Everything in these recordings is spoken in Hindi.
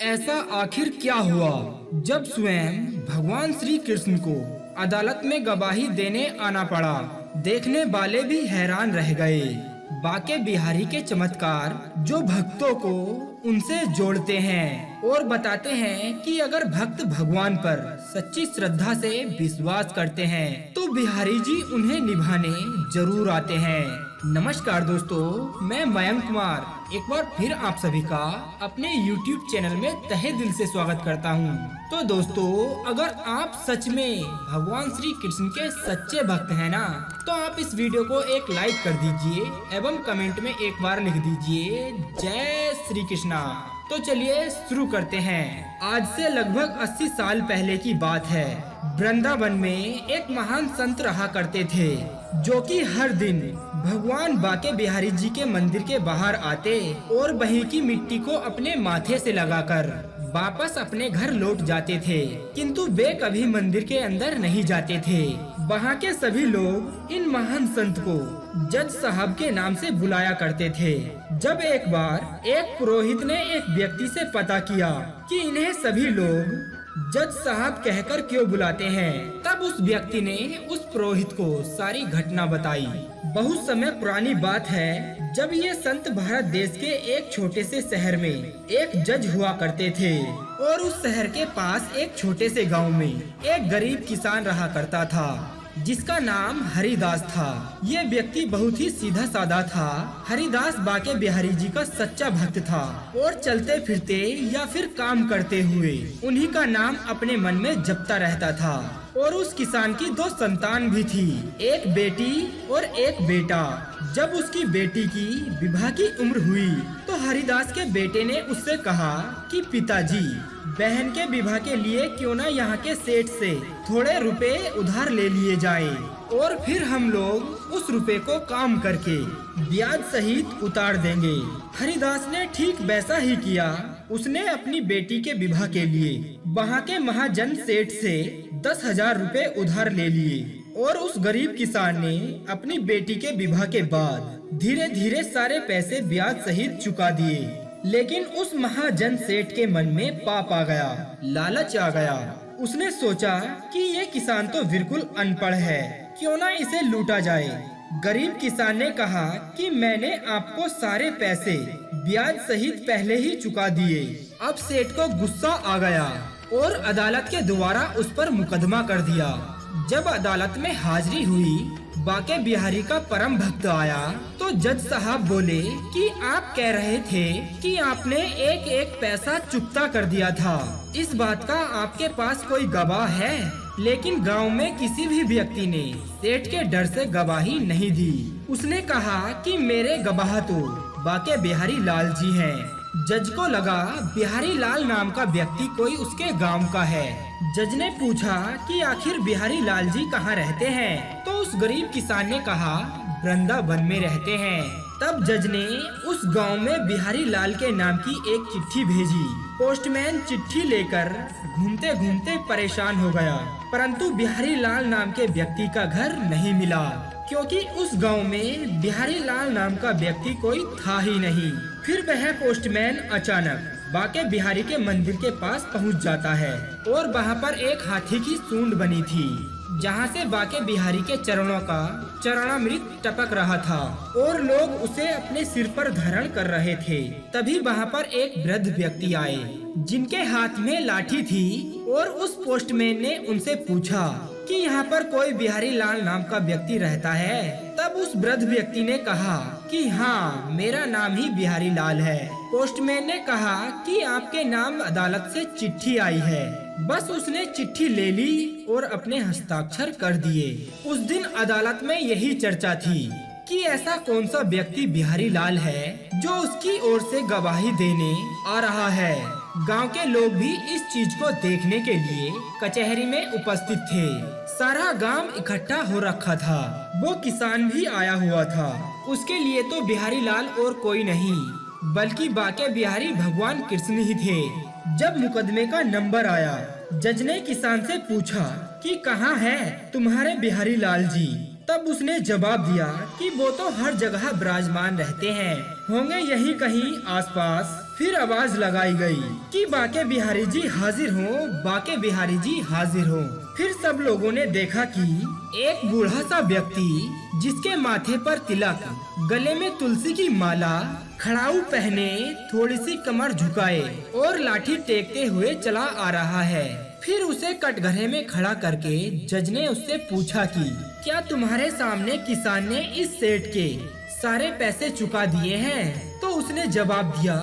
ऐसा आखिर क्या हुआ जब स्वयं भगवान श्री कृष्ण को अदालत में गवाही देने आना पड़ा। देखने वाले भी हैरान रह गए। बाके बिहारी के चमत्कार जो भक्तों को उनसे जोड़ते हैं और बताते हैं कि अगर भक्त भगवान पर सच्ची श्रद्धा से विश्वास करते हैं तो बिहारी जी उन्हें निभाने जरूर आते हैं। नमस्कार दोस्तों, मैं मयंक कुमार एक बार फिर आप सभी का अपने YouTube चैनल में तहे दिल से स्वागत करता हूं। तो दोस्तों, अगर आप सच में भगवान श्री कृष्ण के सच्चे भक्त हैं ना, तो आप इस वीडियो को एक लाइक कर दीजिए एवं कमेंट में एक बार लिख दीजिए जय श्री कृष्णा। तो चलिए शुरू करते हैं। आज से लगभग 80 साल पहले की बात है। वृंदावन में एक महान संत रहा करते थे जो कि हर दिन भगवान बाके बिहारी जी के मंदिर के बाहर आते और वहीं की मिट्टी को अपने माथे से लगाकर वापस अपने घर लौट जाते थे, किंतु वे कभी मंदिर के अंदर नहीं जाते थे। वहाँ के सभी लोग इन महान संत को जज साहब के नाम से बुलाया करते थे। जब एक बार एक पुरोहित ने एक व्यक्ति से पता किया कि इन्हें सभी लोग जज साहब कहकर क्यों बुलाते हैं, तब उस व्यक्ति ने उस पुरोहित को सारी घटना बताई। बहुत समय पुरानी बात है, जब ये संत भारत देश के एक छोटे से शहर में एक जज हुआ करते थे और उस शहर के पास एक छोटे से गांव में एक गरीब किसान रहा करता था जिसका नाम हरिदास था। ये व्यक्ति बहुत ही सीधा साधा था। हरिदास बाके बिहारी जी का सच्चा भक्त था और चलते फिरते या फिर काम करते हुए उन्हीं का नाम अपने मन में जपता रहता था। और उस किसान की 2 संतान भी थी, एक बेटी और एक बेटा। जब उसकी बेटी की विवाह की उम्र हुई तो हरिदास के बेटे ने उससे कहा कि पिताजी, बहन के विवाह के लिए क्यों ना यहाँ के सेठ से थोड़े रुपए उधार ले लिए जाएं और फिर हम लोग उस रुपए को काम करके ब्याज सहित उतार देंगे। हरिदास ने ठीक वैसा ही किया। उसने अपनी बेटी के विवाह के लिए वहाँ के महाजन सेठ से 10,000 रुपए उधार ले लिए और उस गरीब किसान ने अपनी बेटी के विवाह के बाद धीरे धीरे सारे पैसे ब्याज सहित चुका दिए। लेकिन उस महाजन सेठ के मन में पाप आ गया, लालच आ गया। उसने सोचा कि ये किसान तो बिल्कुल अनपढ़ है, क्यों ना इसे लूटा जाए। गरीब किसान ने कहा कि मैंने आपको सारे पैसे ब्याज सहित पहले ही चुका दिए। अब सेठ को गुस्सा आ गया और अदालत के द्वारा उस पर मुकदमा कर दिया। जब अदालत में हाजिरी हुई, बाके बिहारी का परम भक्त आया तो जज साहब बोले कि आप कह रहे थे कि आपने एक एक पैसा चुकता कर दिया था। इस बात का आपके पास कोई गवाह है? लेकिन गांव में किसी भी व्यक्ति ने सेठ के डर से गवाही नहीं दी। उसने कहा कि मेरे गवाह तो बाके बिहारी लाल जी हैं। जज को लगा बिहारी लाल नाम का व्यक्ति कोई उसके गांव का है। जज ने पूछा कि आखिर बिहारी लाल जी कहाँ रहते हैं, तो उस गरीब किसान ने कहा वृंदावन में रहते हैं। तब जज ने उस गांव में बिहारी लाल के नाम की एक चिट्ठी भेजी। पोस्टमैन चिट्ठी लेकर घूमते घूमते परेशान हो गया, परंतु बिहारी लाल नाम के व्यक्ति का घर नहीं मिला, क्योंकि उस गांव में बिहारी लाल नाम का व्यक्ति कोई था ही नहीं। फिर वह पोस्टमैन अचानक बाके बिहारी के मंदिर के पास पहुंच जाता है और वहां पर एक हाथी की सूंड बनी थी, जहां से बाके बिहारी के चरणों का चरणामृत टपक रहा था और लोग उसे अपने सिर पर धारण कर रहे थे। तभी वहां पर एक वृद्ध व्यक्ति आए जिनके हाथ में लाठी थी और उस पोस्टमैन ने उनसे पूछा कि यहाँ पर कोई बिहारी लाल नाम का व्यक्ति रहता है। तब उस वृद्ध व्यक्ति ने कहा कि हाँ, मेरा नाम ही बिहारी लाल है। पोस्टमैन ने कहा कि आपके नाम अदालत से चिट्ठी आई है। बस उसने चिट्ठी ले ली और अपने हस्ताक्षर कर दिए। उस दिन अदालत में यही चर्चा थी कि ऐसा कौन सा व्यक्ति बिहारी लाल है जो उसकी ओर से गवाही देने आ रहा है। गांव के लोग भी इस चीज को देखने के लिए कचहरी में उपस्थित थे। सारा गांव इकट्ठा हो रखा था। वो किसान भी आया हुआ था। उसके लिए तो बिहारी लाल और कोई नहीं बल्कि बाके बिहारी भगवान कृष्ण ही थे। जब मुकदमे का नंबर आया, जज ने किसान से पूछा कि कहाँ है तुम्हारे बिहारी लाल जी। तब उसने जवाब दिया कि वो तो हर जगह विराजमान रहते हैं, होंगे यहीं कहीं आसपास। फिर आवाज लगाई गई कि बाके बिहारी जी हाजिर हो, बाके बिहारी जी हाजिर हो। फिर सब लोगों ने देखा कि एक बूढ़ा सा व्यक्ति जिसके माथे पर तिलक, गले में तुलसी की माला, खड़ाऊ पहने, थोड़ी सी कमर झुकाए और लाठी टेकते हुए चला आ रहा है। फिर उसे कटघरे में खड़ा करके जज ने उससे पूछा कि क्या तुम्हारे सामने किसान ने इस सेठ के सारे पैसे चुका दिए हैं? तो उसने जवाब दिया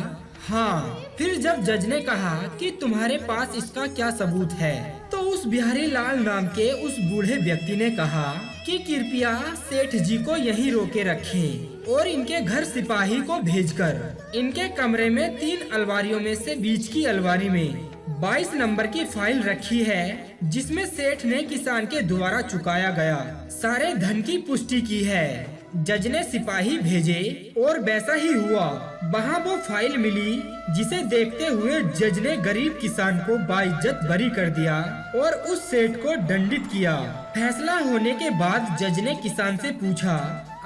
हाँ। फिर जब जज ने कहा कि तुम्हारे पास इसका क्या सबूत है, तो उस बिहारी लाल नाम के उस बूढ़े व्यक्ति ने कहा कि कृपया सेठ जी को यहीं रोके रखें और इनके घर सिपाही को भेजकर इनके कमरे में 3 अलमारियों में से बीच की अलमारी में 22 नंबर की फाइल रखी है, जिसमें सेठ ने किसान के द्वारा चुकाया गया सारे धन की पुष्टि की है। जज ने सिपाही भेजे और वैसा ही हुआ। वहाँ वो फाइल मिली, जिसे देखते हुए जज ने गरीब किसान को बाइज्जत बरी कर दिया और उस सेठ को दंडित किया। फैसला होने के बाद जज ने किसान से पूछा,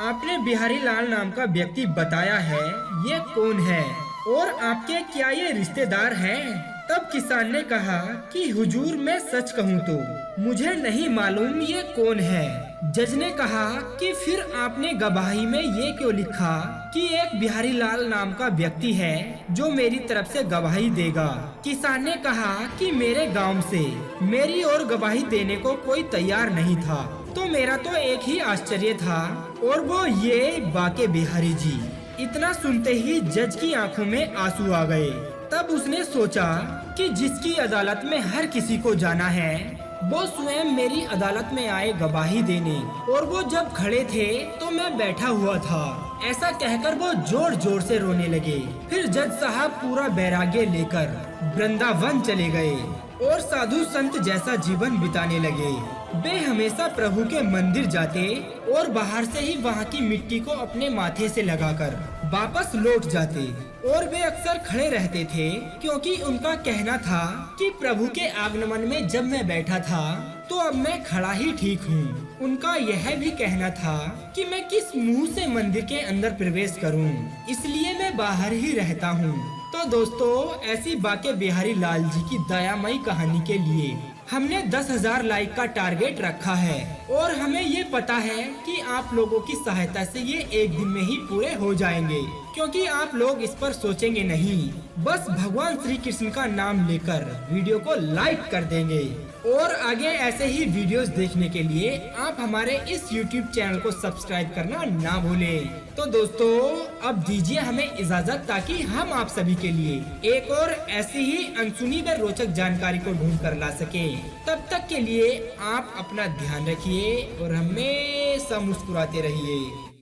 आपने बिहारी लाल नाम का व्यक्ति बताया है, ये कौन है और आपके क्या ये रिश्तेदार हैं? तब किसान ने कहा कि हुजूर मैं सच कहूँ तो मुझे नहीं मालूम ये कौन है। जज ने कहा कि फिर आपने गवाही में ये क्यों लिखा कि एक बिहारी लाल नाम का व्यक्ति है जो मेरी तरफ से गवाही देगा? किसान ने कहा कि मेरे गांव से मेरी और गवाही देने को कोई तैयार नहीं था, तो मेरा तो एक ही आश्चर्य था और वो ये बाके बिहारी जी। इतना सुनते ही जज की आंखों में आंसू आ गए। तब उसने सोचा कि जिसकी अदालत में हर किसी को जाना है, वो स्वयं मेरी अदालत में आए गवाही देने, और वो जब खड़े थे तो मैं बैठा हुआ था। ऐसा कहकर वो जोर जोर से रोने लगे। फिर जज साहब पूरा वैराग्य लेकर वृंदावन चले गए और साधु संत जैसा जीवन बिताने लगे। वे हमेशा प्रभु के मंदिर जाते और बाहर से ही वहाँ की मिट्टी को अपने माथे से लगाकर वापस लौट जाते, और वे अक्सर खड़े रहते थे क्योंकि उनका कहना था कि प्रभु के आगमन में जब मैं बैठा था तो अब मैं खड़ा ही ठीक हूँ। उनका यह भी कहना था कि मैं किस मुंह से मंदिर के अंदर प्रवेश करूँ, इसलिए मैं बाहर ही रहता हूँ। तो दोस्तों, ऐसी बाके बिहारी लाल जी की दयामयी कहानी के लिए हमने 10,000 लाइक का टारगेट रखा है और हमें ये पता है कि आप लोगों की सहायता से ये एक दिन में ही पूरे हो जाएंगे, क्योंकि आप लोग इस पर सोचेंगे नहीं, बस भगवान श्री कृष्ण का नाम लेकर वीडियो को लाइक कर देंगे। और आगे ऐसे ही वीडियोस देखने के लिए आप हमारे इस YouTube चैनल को सब्सक्राइब करना ना भूलें। तो दोस्तों, अब दीजिए हमें इजाजत, ताकि हम आप सभी के लिए एक और ऐसी ही अनसुनी व रोचक जानकारी को ढूंढ कर ला सके। तब तक के लिए आप अपना ध्यान रखिए और हमेशा मुस्कुराते रहिए।